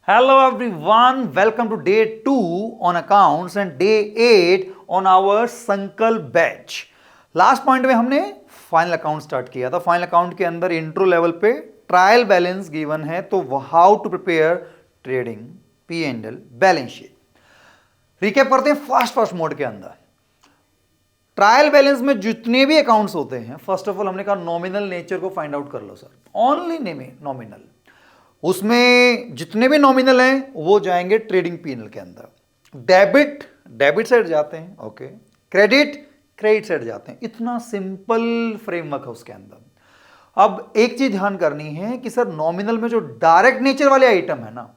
Hello everyone, welcome to day 2 on accounts and day 8 on our संकल्प batch. Last point में हमने final account start किया था। Final account के अंदर इंट्रो लेवल पे ट्रायल बैलेंस गिवन है, तो how to prepare trading P and L balance sheet. Recap करते हैं फास्ट मोड के अंदर। ट्रायल बैलेंस में जितने भी अकाउंट्स होते हैं, फर्स्ट ऑफ ऑल हमने कहा नॉमिनल नेचर को फाइंड आउट कर लो सर, ओनली नॉमिनल। उसमें जितने भी नॉमिनल हैं वो जाएंगे ट्रेडिंग पीएनएल के अंदर। डेबिट साइड जाते हैं, ओके। क्रेडिट साइड जाते हैं। इतना सिंपल फ्रेमवर्क है उसके अंदर। अब एक चीज ध्यान करनी है कि सर नॉमिनल में जो डायरेक्ट नेचर वाले आइटम है ना,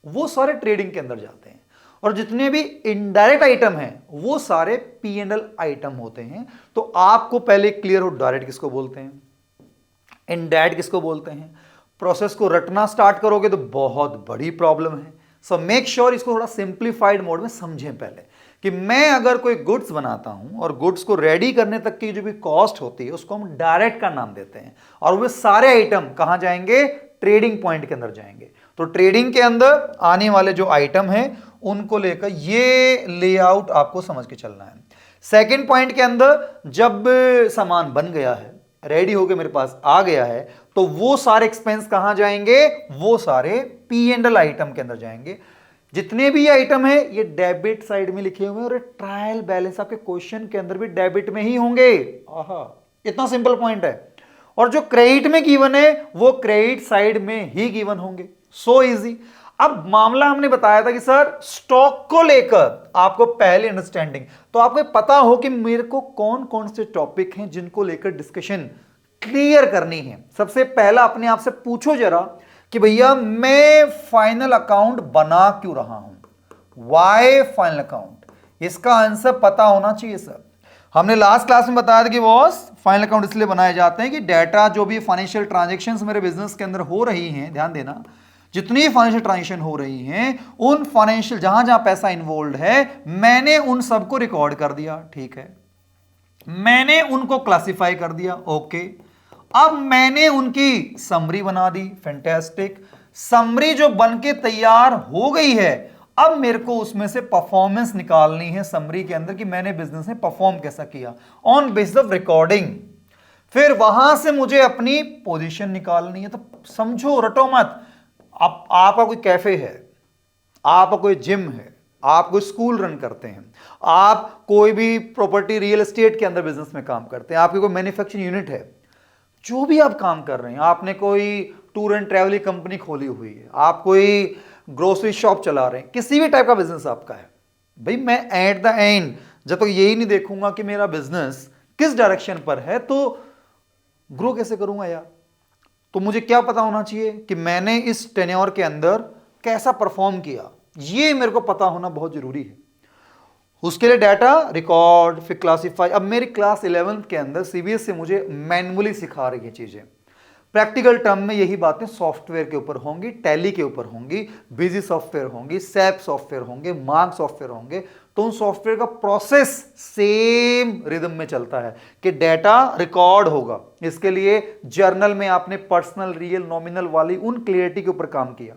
वो सारे ट्रेडिंग के अंदर जाते हैं, और जितने भी इनडायरेक्ट आइटम हैं वो सारे पीएनएल आइटम होते हैं। तो आपको पहले क्लियर हो डायरेक्ट किसको बोलते हैं, इनडायरेक्ट किसको बोलते हैं। प्रोसेस को रटना स्टार्ट करोगे तो बहुत बड़ी प्रॉब्लम है। सो मेक श्योर इसको थोड़ा सिंप्लीफाइड मोड में समझें पहले कि मैं अगर कोई गुड्स बनाता हूं और गुड्स को रेडी करने तक की जो भी कॉस्ट होती है उसको हम डायरेक्ट का नाम देते हैं, और वे सारे आइटम कहां जाएंगे, ट्रेडिंग पॉइंट के अंदर जाएंगे। तो ट्रेडिंग के अंदर आने वाले जो आइटम है उनको लेकर ये लेआउट आपको समझ के चलना है। सेकेंड पॉइंट के अंदर जब सामान बन गया है, रेडी होके मेरे पास आ गया है, तो वो सारे एक्सपेंस कहां जाएंगे, वो सारे पी एंड एल आइटम के अंदर जाएंगे। जितने भी आइटम है ये डेबिट साइड में लिखे हुए हैं, और ट्रायल बैलेंस आपके क्वेश्चन के अंदर भी डेबिट में ही होंगे। आहा, इतना सिंपल पॉइंट है। और जो क्रेडिट में गिवन है वो क्रेडिट साइड में ही गिवन होंगे। So easy. अब मामला हमने बताया था कि सर स्टॉक को लेकर आपको पहले अंडरस्टैंडिंग, तो आपको पता हो कि मेरे को कौन कौन से टॉपिक हैं जिनको लेकर डिस्कशन क्लियर करनी है। सबसे पहला अपने आप से पूछो जरा कि भैया मैं फाइनल अकाउंट बना क्यों रहा हूं, वाई फाइनल अकाउंट, इसका आंसर पता होना चाहिए सर। हमने लास्ट क्लास में बताया था कि बॉस फाइनल अकाउंट इसलिए बनाए जाते हैं कि डाटा जो भी फाइनेंशियल ट्रांजैक्शंस मेरे बिजनेस के अंदर हो रही हैं, ध्यान देना, जितनी फाइनेंशियल ट्रांजैक्शन हो रही हैं उन फाइनेंशियल जहां जहां पैसा इन्वॉल्व है मैंने उन सबको रिकॉर्ड कर दिया, ठीक है, मैंने उनको क्लासिफाई कर दिया, ओके। अब मैंने उनकी समरी बना दी, फैंटास्टिक। समरी जो बनके तैयार हो गई है, अब मेरे को उसमें से परफॉर्मेंस निकालनी है समरी के अंदर कि मैंने बिजनेस में परफॉर्म कैसा किया ऑन बेसिस ऑफ रिकॉर्डिंग। फिर वहां से मुझे अपनी पोजीशन निकालनी है। तो समझो, रटो मत। आपका कोई कैफे है, आपका कोई जिम है, आप कोई स्कूल रन करते हैं, आप कोई भी प्रॉपर्टी रियल एस्टेट के अंदर बिजनेस में काम करते हैं, आपकी कोई मैन्युफैक्चरिंग यूनिट है, जो भी आप काम कर रहे हैं, आपने कोई टूर एंड ट्रैवलिंग कंपनी खोली हुई है, आप कोई ग्रोसरी शॉप चला रहे हैं, किसी भी टाइप का बिजनेस आपका है, भाई मैं एट द एंड जब तक यही नहीं देखूंगा कि मेरा बिजनेस किस डायरेक्शन पर है तो ग्रो कैसे करूंगा यार। तो मुझे क्या पता होना चाहिए कि मैंने इस टेन्योर के अंदर कैसा परफॉर्म किया, ये मेरे को पता होना बहुत जरूरी है। उसके लिए डाटा रिकॉर्ड, फिर क्लासिफाई। अब मेरी क्लास 11th के अंदर सीबीएस से मुझे मैनुअली सिखा रही है चीजें। प्रैक्टिकल टर्म में यही बातें सॉफ्टवेयर के ऊपर होंगी, टैली के ऊपर होंगी, बिजी सॉफ्टवेयर होंगी, सैप सॉफ्टवेयर होंगे, मार्क सॉफ्टवेयर होंगे। तो उन सॉफ्टवेयर का प्रोसेस सेम रिदम में चलता है कि डाटा रिकॉर्ड होगा। इसके लिए जर्नल में आपने पर्सनल, रियल, नॉमिनल वाली उन क्लियरिटी के ऊपर काम किया,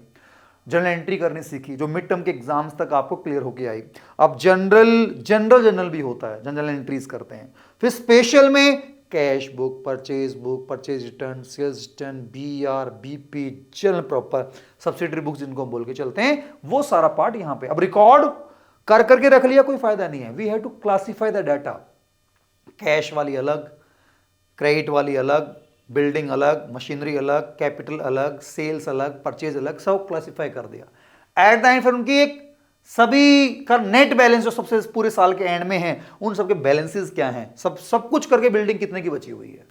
जर्नल एंट्री करनी सीखी जो मिड टर्म के एग्जाम्स तक आपको क्लियर होके आई। अब जनरल भी होता है, जनरल एंट्रीज करते हैं। फिर स्पेशल में cash book, purchase return, sales return, BR, BP, journal proper, subsidiary books जिनको हम बोल के चलते हैं, वो सारा पार्ट यहां पे। अब रिकॉर्ड कर करके रख लिया कोई फायदा नहीं है, we have to classify the data. Cash वाली अलग, क्रेडिट वाली अलग, बिल्डिंग अलग, मशीनरी अलग, कैपिटल अलग, सेल्स अलग, परचेज अलग, सब क्लासिफाई कर दिया। एट द एंड फिर उनकी एक सभी का नेट बैलेंस जो सबसे पूरे साल के एंड में है, उन सबके बैलेंसेस क्या हैं, सब कुछ करके बिल्डिंग कितने की बची हुई है,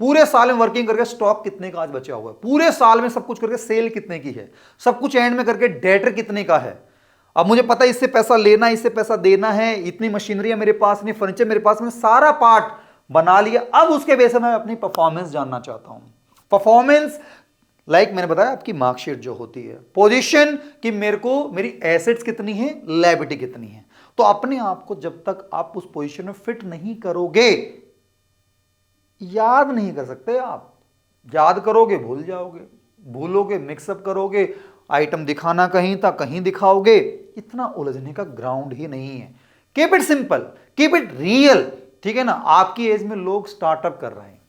पूरे साल में वर्किंग करके स्टॉक कितने का आज बचा हुआ है, पूरे साल में सब कुछ करके सेल कितने की है, सब कुछ एंड में करके डेटर कितने का है। अब मुझे पता है इससे पैसा लेना, इससे पैसा देना है, इतनी मशीनरी मेरे पास, इतनी फर्नीचर मेरे पास, मैंने सारा पार्ट बना लिया। अब उसके बेस में मैं अपनी परफॉर्मेंस जानना चाहता हूं। परफॉर्मेंस मैंने बताया आपकी मार्कशीट जो होती है, पोजीशन कि मेरे को मेरी एसेट्स कितनी है, लायबिलिटी कितनी है। तो अपने आप को जब तक आप उस पोजीशन में फिट नहीं करोगे, याद नहीं कर सकते आप। याद करोगे भूल जाओगे, भूलोगे मिक्सअप करोगे, आइटम दिखाना कहीं था, कहीं दिखाओगे, इतना उलझने का ग्राउंड ही नहीं है। Keep it simple, keep it real, ठीक है ना। आपकी एज में लोग स्टार्टअप कर रहे हैं,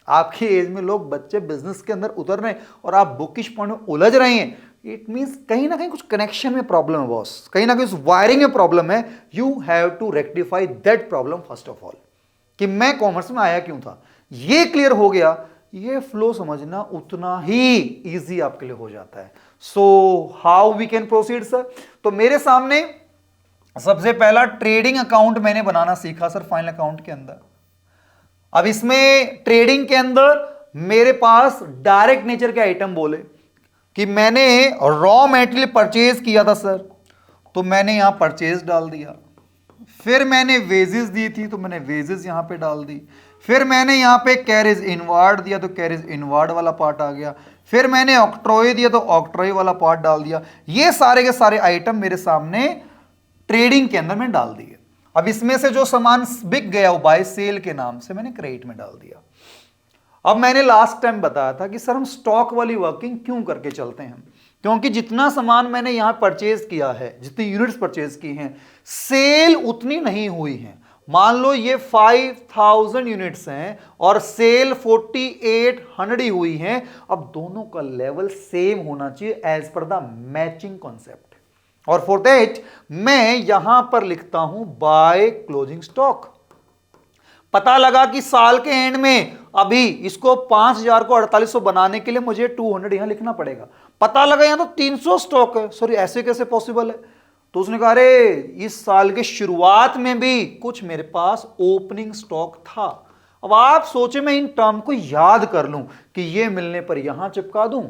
आपकी एज में लोग बच्चे बिजनेस के अंदर उतर रहे हैं और आप बुकिश पॉइंट में उलझ रहे हैं। इट मींस कहीं ना कहीं कुछ कनेक्शन में प्रॉब्लम है बॉस, कहीं ना कहीं उस वायरिंग में प्रॉब्लम है। You have to rectify that problem first of all, कि मैं कॉमर्स में आया क्यों था। ये क्लियर हो गया, ये फ्लो समझना उतना ही इजी आपके लिए हो जाता है। So how we can proceed sir. तो मेरे सामने सबसे पहला ट्रेडिंग अकाउंट मैंने बनाना सीखा सर फाइनल अकाउंट के अंदर। अब इसमें ट्रेडिंग के अंदर मेरे पास डायरेक्ट नेचर के आइटम बोले कि मैंने रॉ मेटेरियल परचेज किया था सर, तो मैंने यहां परचेज डाल दिया। फिर मैंने वेजेस दी थी, तो मैंने वेजेस यहां पे डाल दी। फिर मैंने यहां पे कैरेज इनवार्ड दिया, तो कैरेज इनवार्ड वाला पार्ट आ गया। फिर मैंने ऑक्ट्रॉय दिया, तो ऑक्ट्रॉय वाला पार्ट डाल दिया। ये सारे के सारे आइटम मेरे सामने ट्रेडिंग के अंदर मैंने डाल दिए। अब इसमें से जो सामान बिक गया वो बाय सेल के नाम से मैंने क्रेडिट में डाल दिया। अब मैंने लास्ट टाइम बताया था कि सर हम स्टॉक वाली वर्किंग क्यों करके चलते हैं, क्योंकि जितना सामान मैंने यहां परचेज किया है, जितनी यूनिट्स परचेज की हैं, सेल उतनी नहीं हुई है। मान लो ये 5000 यूनिट्स हैं और सेल 4800 ही हुई हैं। अब दोनों का लेवल सेम होना चाहिए as per the matching concept, और फॉर दैट मैं यहां पर लिखता हूं बाय क्लोजिंग स्टॉक। पता लगा कि साल के एंड में अभी इसको 5000 को 4800 बनाने के लिए मुझे 200 यहां लिखना पड़ेगा। पता लगा यहां तो 300 स्टॉक है, सॉरी ऐसे कैसे पॉसिबल है। तो उसने कहा अरे इस साल के शुरुआत में भी कुछ मेरे पास ओपनिंग स्टॉक था। अब आप सोचे मैं इन टर्म को याद कर लूं कि ये मिलने पर यहां चिपका दूं,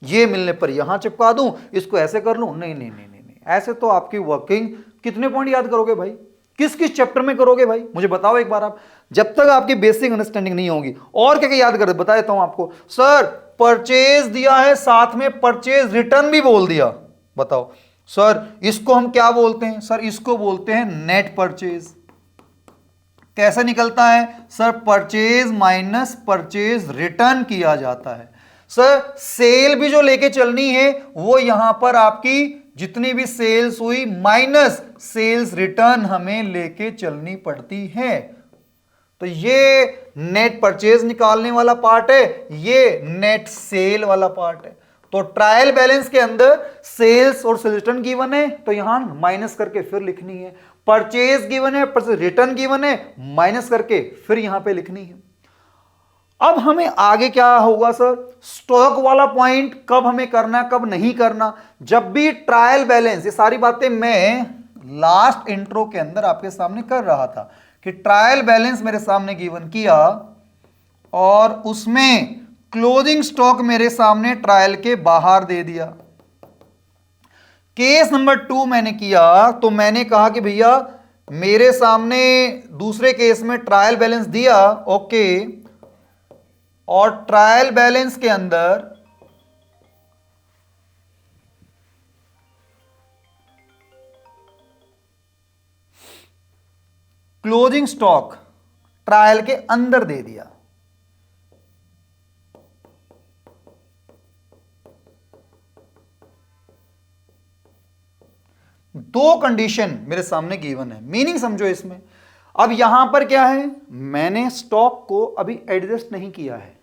ये मिलने पर यहां चिपका दूं, इसको ऐसे कर लूं। नहीं नहीं नहीं नहीं, नहीं। ऐसे तो आपकी वर्किंग कितने पॉइंट याद करोगे भाई, किस किस चैप्टर में करोगे भाई, मुझे बताओ एक बार आप। जब तक आपकी बेसिक अंडरस्टैंडिंग नहीं होगी। और क्या क्या याद कर बता देता हूं आपको। सर परचेज दिया है, साथ में परचेज रिटर्न भी बोल दिया। बताओ सर इसको हम क्या बोलते हैं, सर इसको बोलते हैं नेट परचेज। कैसे निकलता है sir, purchase minus purchase return किया जाता है। सर सेल भी जो लेके चलनी है वो यहां पर आपकी जितनी भी सेल्स हुई माइनस सेल्स रिटर्न हमें लेके चलनी पड़ती है। तो ये नेट परचेज निकालने वाला पार्ट है, ये नेट सेल वाला पार्ट है। तो ट्रायल बैलेंस के अंदर सेल्स और सेल्स रिटर्न गिवन है, तो यहां माइनस करके फिर लिखनी है। परचेज गिवन है, परचेज रिटर्न गिवन है, माइनस करके फिर यहां पे लिखनी है। अब हमें आगे क्या होगा सर, स्टॉक वाला पॉइंट कब हमें करना कब नहीं करना। जब भी ट्रायल बैलेंस, ये सारी बातें मैं लास्ट इंट्रो के अंदर आपके सामने कर रहा था कि ट्रायल बैलेंस मेरे सामने गिवन किया और उसमें क्लोजिंग स्टॉक मेरे सामने ट्रायल के बाहर दे दिया। केस नंबर 2 मैंने किया, तो मैंने कहा कि भैया मेरे सामने दूसरे केस में ट्रायल बैलेंस दिया, ओके, और ट्रायल बैलेंस के अंदर क्लोजिंग स्टॉक ट्रायल के अंदर दे दिया। दो कंडीशन मेरे सामने गिवन है, मीनिंग समझो इसमें। अब यहां पर क्या है, मैंने स्टॉक को अभी एडजस्ट नहीं किया है,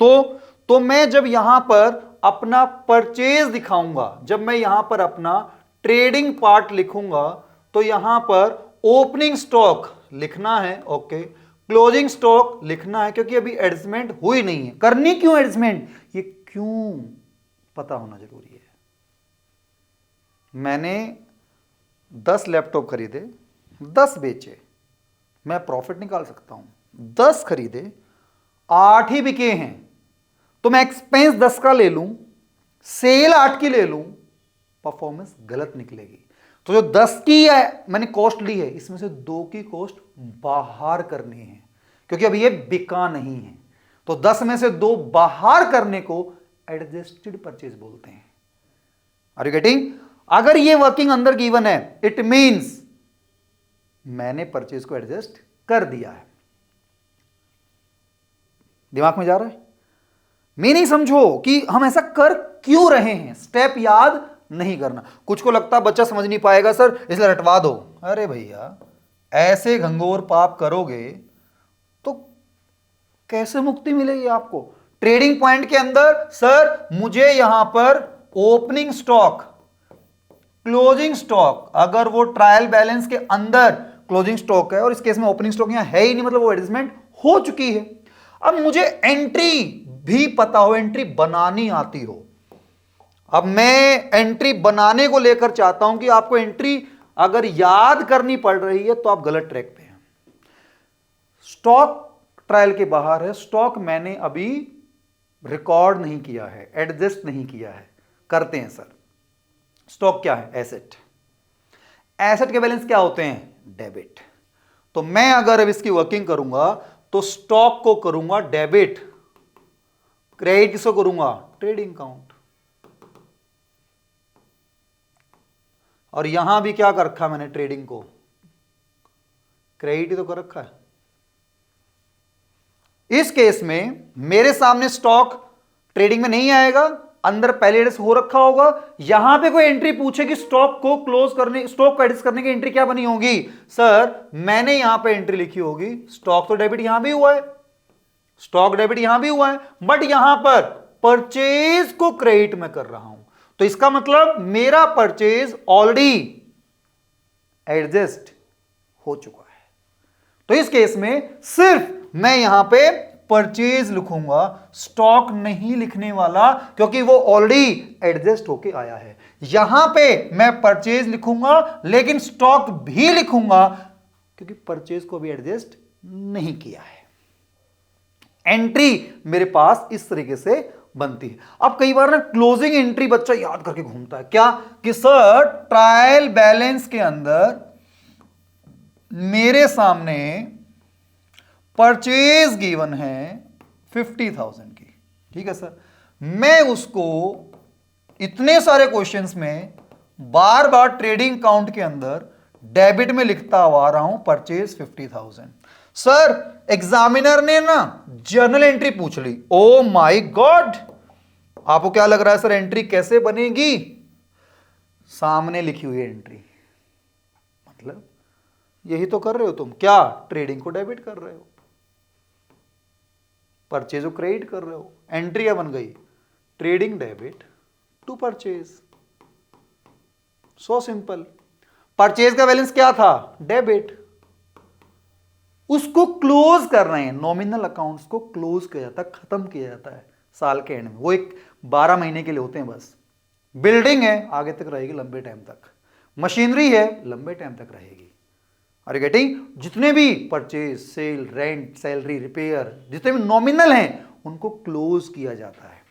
तो मैं जब यहां पर अपना परचेज दिखाऊंगा, जब मैं यहां पर अपना ट्रेडिंग पार्ट लिखूंगा, तो यहां पर ओपनिंग स्टॉक लिखना है, ओके, क्लोजिंग स्टॉक लिखना है, क्योंकि अभी एडजस्टमेंट हुई नहीं है। करनी क्यों एडजस्टमेंट, ये क्यों पता होना जरूरी है। मैंने 10 लैपटॉप खरीदे, 10 बेचे, मैं प्रॉफिट निकाल सकता हूं। 10 खरीदे, 8 ही बिके हैं, तो मैं एक्सपेंस 10 का ले लूं, सेल 8 की ले लूं, परफॉर्मेंस गलत निकलेगी। तो जो 10 की है मैंने कॉस्ट ली है, इसमें से 2 की कॉस्ट बाहर करनी है, क्योंकि अभी ये बिका नहीं है। तो 10 में से 2 बाहर करने को एडजस्टेड परचेज बोलते हैं। Are you getting. अगर ये वर्किंग अंदर गिवन है, इट मींस मैंने परचेज को एडजस्ट कर दिया है। दिमाग में जा रहा है। मीनिंग समझो कि हम ऐसा कर क्यों रहे हैं, स्टेप याद नहीं करना। कुछ को लगता बच्चा समझ नहीं पाएगा सर इसलिए रटवा दो। अरे भैया ऐसे घंघोर पाप करोगे तो कैसे मुक्ति मिलेगी आपको। ट्रेडिंग पॉइंट के अंदर सर मुझे यहां पर ओपनिंग स्टॉक, क्लोजिंग स्टॉक, अगर वो ट्रायल बैलेंस के अंदर क्लोजिंग स्टॉक है और इस केस में ओपनिंग स्टॉक यहां है ही नहीं, मतलब वो एडजस्टमेंट हो चुकी है। अब मुझे एंट्री भी पता हो, एंट्री बनानी आती हो। अब मैं एंट्री बनाने को लेकर चाहता हूं कि आपको एंट्री अगर याद करनी पड़ रही है तो आप गलत ट्रैक पे हैं। स्टॉक ट्रायल के बाहर है, स्टॉक मैंने अभी रिकॉर्ड नहीं किया है, एडजस्ट नहीं किया है। करते हैं सर। स्टॉक क्या है? एसेट। एसेट के बैलेंस क्या होते हैं? डेबिट। तो मैं अगर अब इसकी वर्किंग करूंगा तो स्टॉक को करूंगा डेबिट, क्रेडिट किसको करूंगा? Trading account. और यहां भी क्या कर रखा मैंने? ट्रेडिंग को क्रेडिट ही तो कर रखा है। इस केस में मेरे सामने स्टॉक ट्रेडिंग में नहीं आएगा, अंदर पहले एडजस्ट हो रखा होगा। यहां पे कोई एंट्री पूछे कि स्टॉक को क्लोज करने, स्टॉक को एडजस्ट करने की एंट्री क्या बनी होगी? सर मैंने यहां पे एंट्री लिखी होगी, स्टॉक तो डेबिट यहां भी हुआ है, स्टॉक डेबिट यहां भी हुआ है, बट यहां पर परचेज को क्रेडिट में कर रहा हूं। तो इसका मतलब मेरा परचेज ऑलरेडी एडजस्ट हो चुका है। तो इस केस में सिर्फ मैं यहां पे परचेज लिखूंगा, स्टॉक नहीं लिखने वाला, क्योंकि वो ऑलरेडी एडजस्ट होके आया है। यहां पे मैं परचेज लिखूंगा लेकिन स्टॉक भी लिखूंगा क्योंकि परचेज को भी एडजस्ट नहीं किया है। एंट्री मेरे पास इस तरीके से बनती है। अब कई बार ना क्लोजिंग एंट्री बच्चा याद करके घूमता है, क्या कि सर ट्रायल बैलेंस के अंदर मेरे सामने परचेज गिवन है 50,000 की, ठीक है सर। मैं उसको इतने सारे क्वेश्चंस में बार बार ट्रेडिंग अकाउंट के अंदर डेबिट में लिखता आ रहा हूं परचेज 50,000। सर एग्जामिनर ने ना जर्नल एंट्री पूछ ली, ओ माय गॉड, आपको क्या लग रहा है सर एंट्री कैसे बनेगी? सामने लिखी हुई एंट्री, मतलब यही तो कर रहे हो तुम, क्या ट्रेडिंग को डेबिट कर रहे हो, परचेज को क्रेडिट कर रहे हो। एंट्री क्या बन गई? Trading debit to purchase. So simple. Purchase का बैलेंस क्या था? डेबिट। उसको क्लोज कर रहे हैं, नॉमिनल अकाउंट्स को क्लोज किया जाता है, खत्म किया जाता है साल के एंड में। वो एक 12 महीने के लिए होते हैं बस। बिल्डिंग है आगे तक रहेगी, लंबे टाइम तक। मशीनरी है लंबे टाइम तक रहेगी। Are you getting? जितने भी purchase, sale, rent, salary, repair, जितने भी नॉमिनल हैं उनको क्लोज किया जाता है।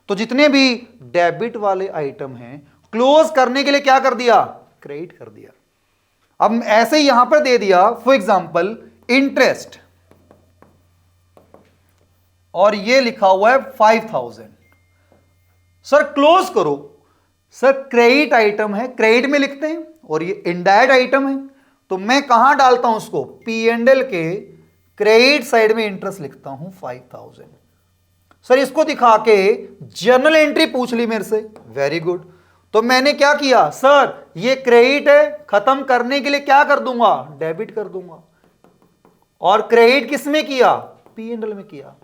तो जितने भी डेबिट वाले आइटम हैं क्लोज करने के लिए क्या कर दिया? क्रेडिट कर दिया। अब ऐसे ही यहां पर दे दिया फॉर एग्जांपल इंटरेस्ट, और ये लिखा हुआ है 5,000। सर क्लोज करो। सर क्रेडिट आइटम है, क्रेडिट में लिखते हैं, और ये इनडायरेक्ट आइटम है, तो मैं कहां डालता हूं उसको? P&L के क्रेडिट साइड में इंटरेस्ट लिखता हूं 5,000। सर इसको दिखा के जर्नल एंट्री पूछ ली मेरे से, वेरी गुड। तो मैंने क्या किया? सर ये क्रेडिट है, खत्म करने के लिए क्या कर दूंगा? डेबिट कर दूंगा। और क्रेडिट किस में किया? P&L में किया।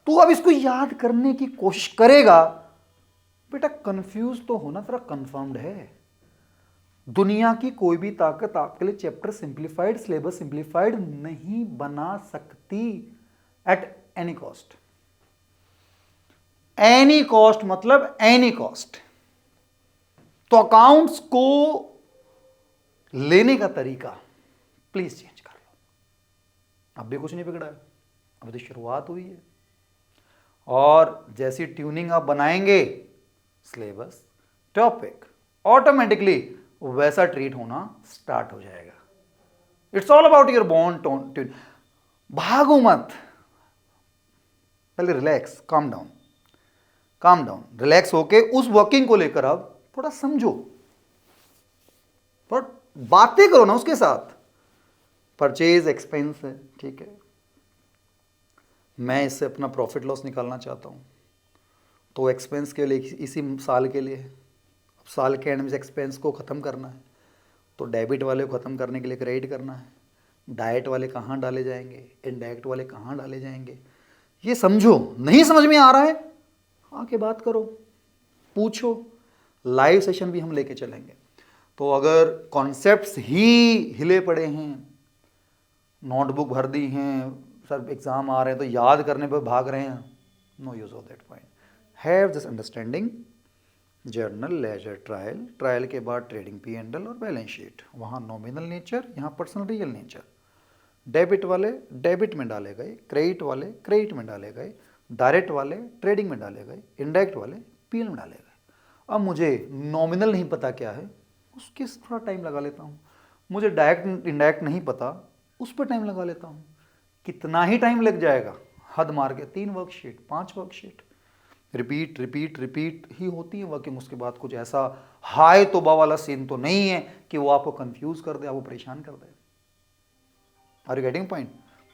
तू अब इसको याद करने की कोशिश करेगा, बेटा कंफ्यूज तो होना, तेरा कंफर्म्ड है। दुनिया की कोई भी ताकत आपके लिए चैप्टर सिंप्लीफाइड, सिलेबस सिंप्लीफाइड नहीं बना सकती at any cost. Any cost मतलब एनी कॉस्ट। तो अकाउंट्स को लेने का तरीका प्लीज चेंज कर लो। अब भी कुछ नहीं बिगड़ा है, अब तो शुरुआत हुई है। और जैसी ट्यूनिंग आप बनाएंगे सिलेबस, टॉपिक, ऑटोमेटिकली वैसा ट्रीट होना स्टार्ट हो जाएगा। It's all about your bond tune. भागो मत, पहले relax, calm down, calm down, relax होके उस वर्किंग को लेकर अब थोड़ा समझो, पर बातें करो ना उसके साथ। परचेज एक्सपेंस है, ठीक है, मैं इससे अपना प्रॉफिट लॉस निकालना चाहता हूँ, तो एक्सपेंस के लिए इसी साल के लिए, अब साल के एंड में एक्सपेंस को ख़त्म करना है, तो डेबिट वाले को ख़त्म करने के लिए क्रेडिट करना है। डायरेक्ट वाले कहाँ डाले जाएंगे, इनडायरेक्ट वाले कहाँ डाले जाएंगे, ये समझो। नहीं समझ में आ रहा है, आके बात करो, पूछो, लाइव सेशन भी हम लेके चलेंगे। तो अगर कॉन्सेप्ट्स ही हिले पड़े हैं, नोटबुक भर दी हैं, सर एग्ज़ाम आ रहे हैं तो याद करने पर भाग रहे हैं, no use of that point. Have this understanding, journal, ledger, trial, trial के बाद ट्रेडिंग P&L और बैलेंस शीट, वहाँ नॉमिनल नेचर, यहाँ पर्सनल रियल नेचर। डेबिट वाले डेबिट में डाले गए, क्रेडिट वाले क्रेडिट में डाले गए, डायरेक्ट वाले ट्रेडिंग में डाले गए, इनडायरेक्ट वाले P&L में डाले गए। अब मुझे नॉमिनल नहीं पता क्या है, उसके थोड़ा टाइम लगा लेता हूँ। मुझे डायरेक्ट इंडायरेक्ट नहीं पता, उस पर टाइम लगा लेता हूँ। कितना ही टाइम लग जाएगा, हद मार के 3 worksheet 5 worksheet, repeat repeat repeat ही होती है वर्किंग। उसके बाद कुछ ऐसा हाय तौबा वाला सीन तो नहीं है कि वो आपको कंफ्यूज कर दे, आपको परेशान कर दे। Are you getting point?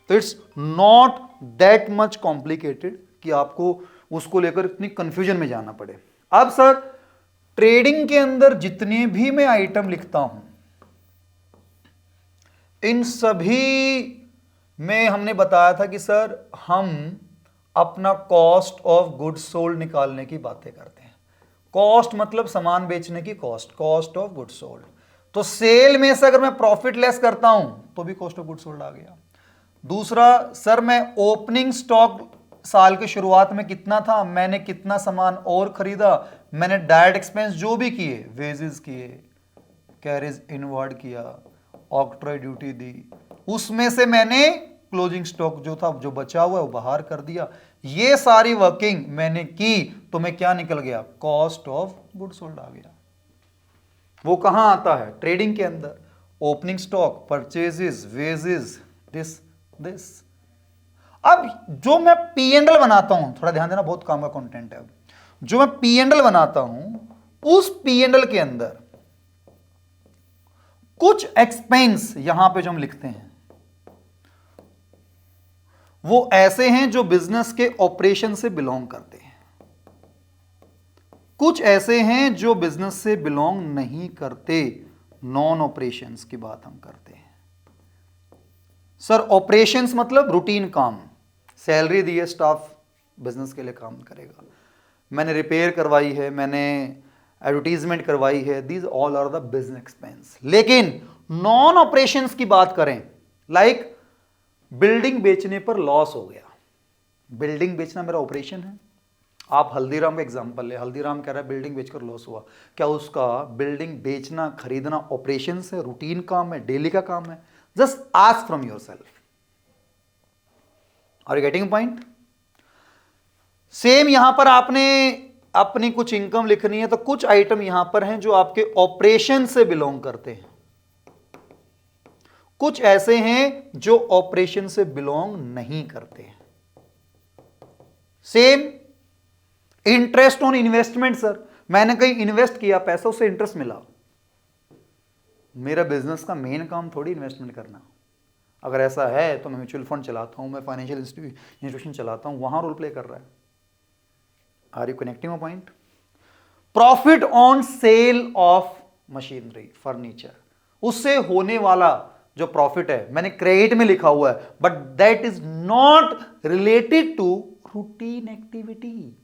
तो it's not that much complicated कि आपको उसको लेकर इतनी कंफ्यूजन में जाना पड़े। अब सर ट्रेडिंग के अंदर जितने भी मैं आइटम लिखता हूं, इन सभी में हमने बताया था कि सर हम अपना कॉस्ट ऑफ गुड्स सोल्ड निकालने की बातें करते हैं। कॉस्ट मतलब सामान बेचने की cost, cost of goods sold. तो सेल में से अगर मैं प्रॉफिट लेस करता हूं तो भी कॉस्ट ऑफ गुड्स सोल्ड आ गया। दूसरा, सर मैं ओपनिंग स्टॉक साल की शुरुआत में कितना था, मैंने कितना सामान और खरीदा, मैंने डायरेक्ट एक्सपेंस जो भी किए, वेजेस किए, कैरेज इनवर्ड किया, ऑक्ट्रॉय ड्यूटी दी, उसमें से मैंने क्लोजिंग स्टॉक जो था जो बचा हुआ है वो बाहर कर दिया। ये सारी वर्किंग मैंने की तो मैं क्या निकल गया, कॉस्ट ऑफ गुड्स सोल्ड आ गया। वो कहां आता है, ट्रेडिंग के अंदर, opening stock, purchases, wages, this. अब जो मैं P&L बनाता हूं, थोड़ा ध्यान देना, बहुत काम का कंटेंट है। जो मैं P&L बनाता हूं, उस P&L के अंदर कुछ एक्सपेंस यहां पे जो हम लिखते हैं वो ऐसे हैं जो बिजनेस के ऑपरेशन से बिलोंग करते हैं, कुछ ऐसे हैं जो बिजनेस से बिलोंग नहीं करते, नॉन ऑपरेशंस की बात हम करते हैं। सर ऑपरेशंस मतलब रूटीन काम, सैलरी दी है, स्टाफ बिजनेस के लिए काम करेगा, मैंने रिपेयर करवाई है, मैंने एडवर्टीजमेंट करवाई है, these all are the business expense. लेकिन नॉन ऑपरेशंस की बात करें, लाइक बिल्डिंग बेचने पर लॉस हो गया, बिल्डिंग बेचना मेरा ऑपरेशन है। आप हल्दीराम का एग्जांपल ले, हल्दीराम कह रहा है बिल्डिंग बेचकर लॉस हुआ, क्या उसका बिल्डिंग बेचना खरीदना ऑपरेशन है, रूटीन काम है, डेली का काम है? Just ask from yourself, are you getting point? Same यहां पर आपने अपनी कुछ इनकम लिखनी है तो कुछ आइटम यहां पर हैं जो आपके ऑपरेशन से बिलोंग करते हैं, कुछ ऐसे हैं जो ऑपरेशन से बिलोंग नहीं करते हैं। Same interest on investment, sir मैंने कहीं इन्वेस्ट किया, पैसा, उससे इंटरेस्ट मिला, मेरा बिजनेस का मेन काम थोड़ी इन्वेस्टमेंट करना। अगर ऐसा है तो मैं म्यूचुअल फंड चलाता हूं, मैं फाइनेंशियल इंस्टीट्यूशन चलाता हूं, वहां रोल प्ले कर रहा है। Are you connecting my point? Profit on sale of machinery, furniture, उससे होने वाला जो प्रॉफिट है मैंने क्रेडिट में लिखा हुआ है, but that is not related to routine activity.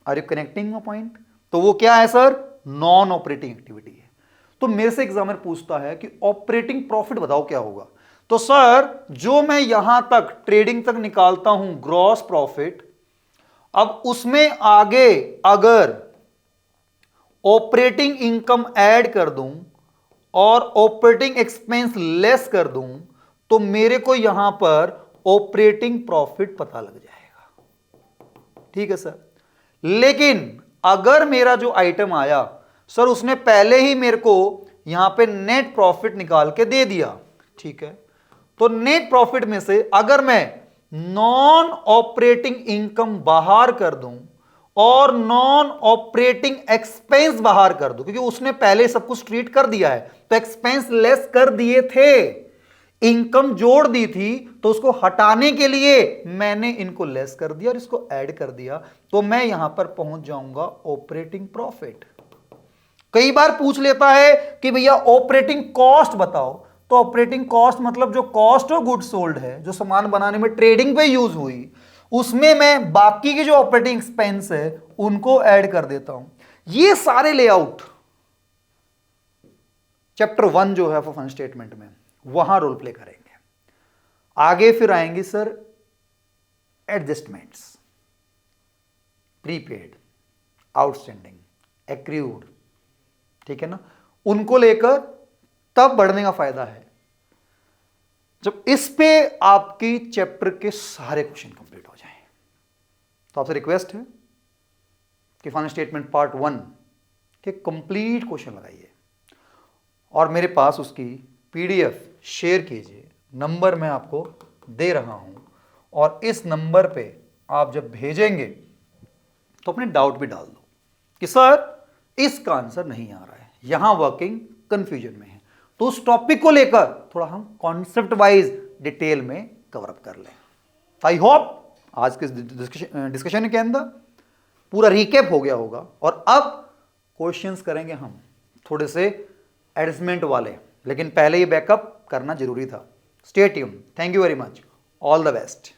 Are you connecting my point? तो वो क्या है सर, नॉन ऑपरेटिंग एक्टिविटी है। तो मेरे से एग्जामिनर पूछता है कि ऑपरेटिंग प्रॉफिट बताओ क्या होगा, तो सर जो मैं यहां तक ट्रेडिंग तक निकालता हूं ग्रॉस प्रॉफिट, अब उसमें आगे अगर ऑपरेटिंग इनकम ऐड कर दूं और ऑपरेटिंग एक्सपेंस लेस कर दूं तो मेरे को यहां पर ऑपरेटिंग प्रॉफिट पता लग जाएगा। ठीक है सर, लेकिन अगर मेरा जो आइटम आया सर उसने पहले ही मेरे को यहां पे नेट प्रॉफिट निकाल के दे दिया, ठीक है, तो नेट प्रॉफिट में से अगर मैं नॉन ऑपरेटिंग इनकम बाहर कर दूं और नॉन ऑपरेटिंग एक्सपेंस बाहर कर दूं, क्योंकि उसने पहले सब कुछ ट्रीट कर दिया है तो एक्सपेंस लेस कर दिए थे, इनकम जोड़ दी थी तो उसको हटाने के लिए मैंने इनको लेस कर दिया और इसको ऐड कर दिया, तो मैं यहां पर पहुंच जाऊंगा ऑपरेटिंग प्रॉफिट। कई बार पूछ लेता है कि भैया ऑपरेटिंग कॉस्ट बताओ, तो ऑपरेटिंग कॉस्ट मतलब जो कॉस्ट ऑफ गुड्स सोल्ड है, जो सामान बनाने में ट्रेडिंग पे यूज हुई, उसमें मैं बाकी के जो ऑपरेटिंग एक्सपेंस है उनको ऐड कर देता हूं। ये सारे लेआउट चैप्टर 1 जो है फंड स्टेटमेंट में वहां रोल प्ले करेंगे। आगे फिर आएंगे sir adjustments, prepaid, outstanding, accrued, ठीक है ना, उनको लेकर तब बढ़ने का फायदा है जब इस पे आपकी चैप्टर के सारे क्वेश्चन कंप्लीट हो जाएं। तो आपसे रिक्वेस्ट है कि फाइनल स्टेटमेंट पार्ट 1 के कंप्लीट क्वेश्चन लगाइए और मेरे पास उसकी पीडीएफ शेयर कीजिए। नंबर मैं आपको दे रहा हूं और इस नंबर पे आप जब भेजेंगे तो अपने डाउट भी डाल दो कि सर इसका आंसर नहीं आ रहा है, यहां वर्किंग कंफ्यूजन में है, तो उस टॉपिक को लेकर थोड़ा हम कॉन्सेप्ट वाइज डिटेल में कवर अप कर लें। आई होप आज के डिस्कशन के अंदर पूरा रिकैप हो गया होगा और अब क्वेश्चंस करेंगे हम थोड़े से एडजस्टमेंट वाले, लेकिन पहले ये बैकअप करना जरूरी था। Stay tuned, thank you very much, all the best.